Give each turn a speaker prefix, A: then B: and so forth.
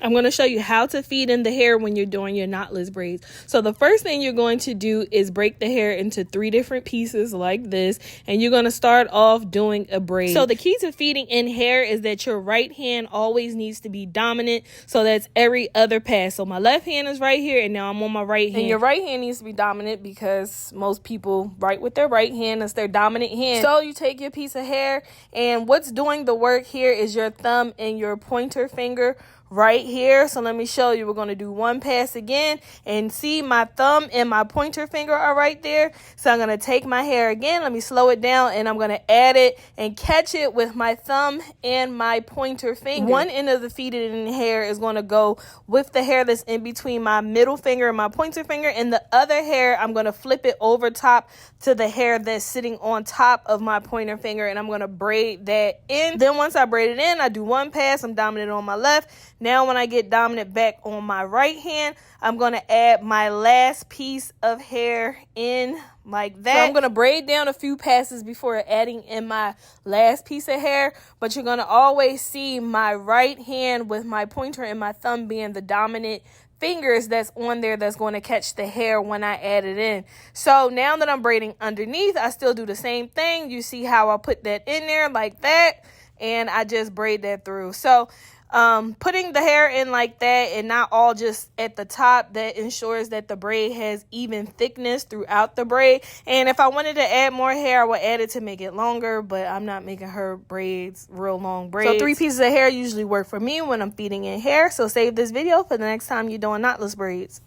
A: I'm going to show you how to feed in the hair when you're doing your knotless braids. So the first thing you're going to do is break the hair into 3 different pieces like this, and you're going to start off doing a braid. So the key to feeding in hair is that your right hand always needs to be dominant. So that's every other pass. So my left hand is right here, and now I'm on my right hand. And your right hand needs to be dominant because most people write with their right hand. That's their dominant hand. So you take your piece of hair, and what's doing the work here is your thumb and your pointer finger right here. So let me show you. We're going to do one pass again, and see, my thumb and my pointer finger are right there. So I'm going to take my hair again. Let me slow it down, and I'm going to add it and catch it with my thumb and my pointer finger. One end of the feeded in hair is going to go with the hair that's in between my middle finger and my pointer finger, and the other hair I'm going to flip it over top to the hair that's sitting on top of my pointer finger, and I'm going to braid that in. Then once I braid it in, I do one pass. I'm dominant on my left. Now when I get dominant back on my right hand, I'm going to add my last piece of hair in like that. So I'm going to braid down a few passes before adding in my last piece of hair, but you're going to always see my right hand with my pointer and my thumb being the dominant fingers that's on there that's going to catch the hair when I add it in. So now that I'm braiding underneath, I still do the same thing. You see how I put that in there like that, and I just braid that through. So putting the hair in like that and not all just at the top, that ensures that the braid has even thickness throughout the braid. And if I wanted to add more hair, I would add it to make it longer, but I'm not making her braids real long braids. So 3 pieces of hair usually work for me when I'm feeding in hair. So save this video for the next time you're doing knotless braids.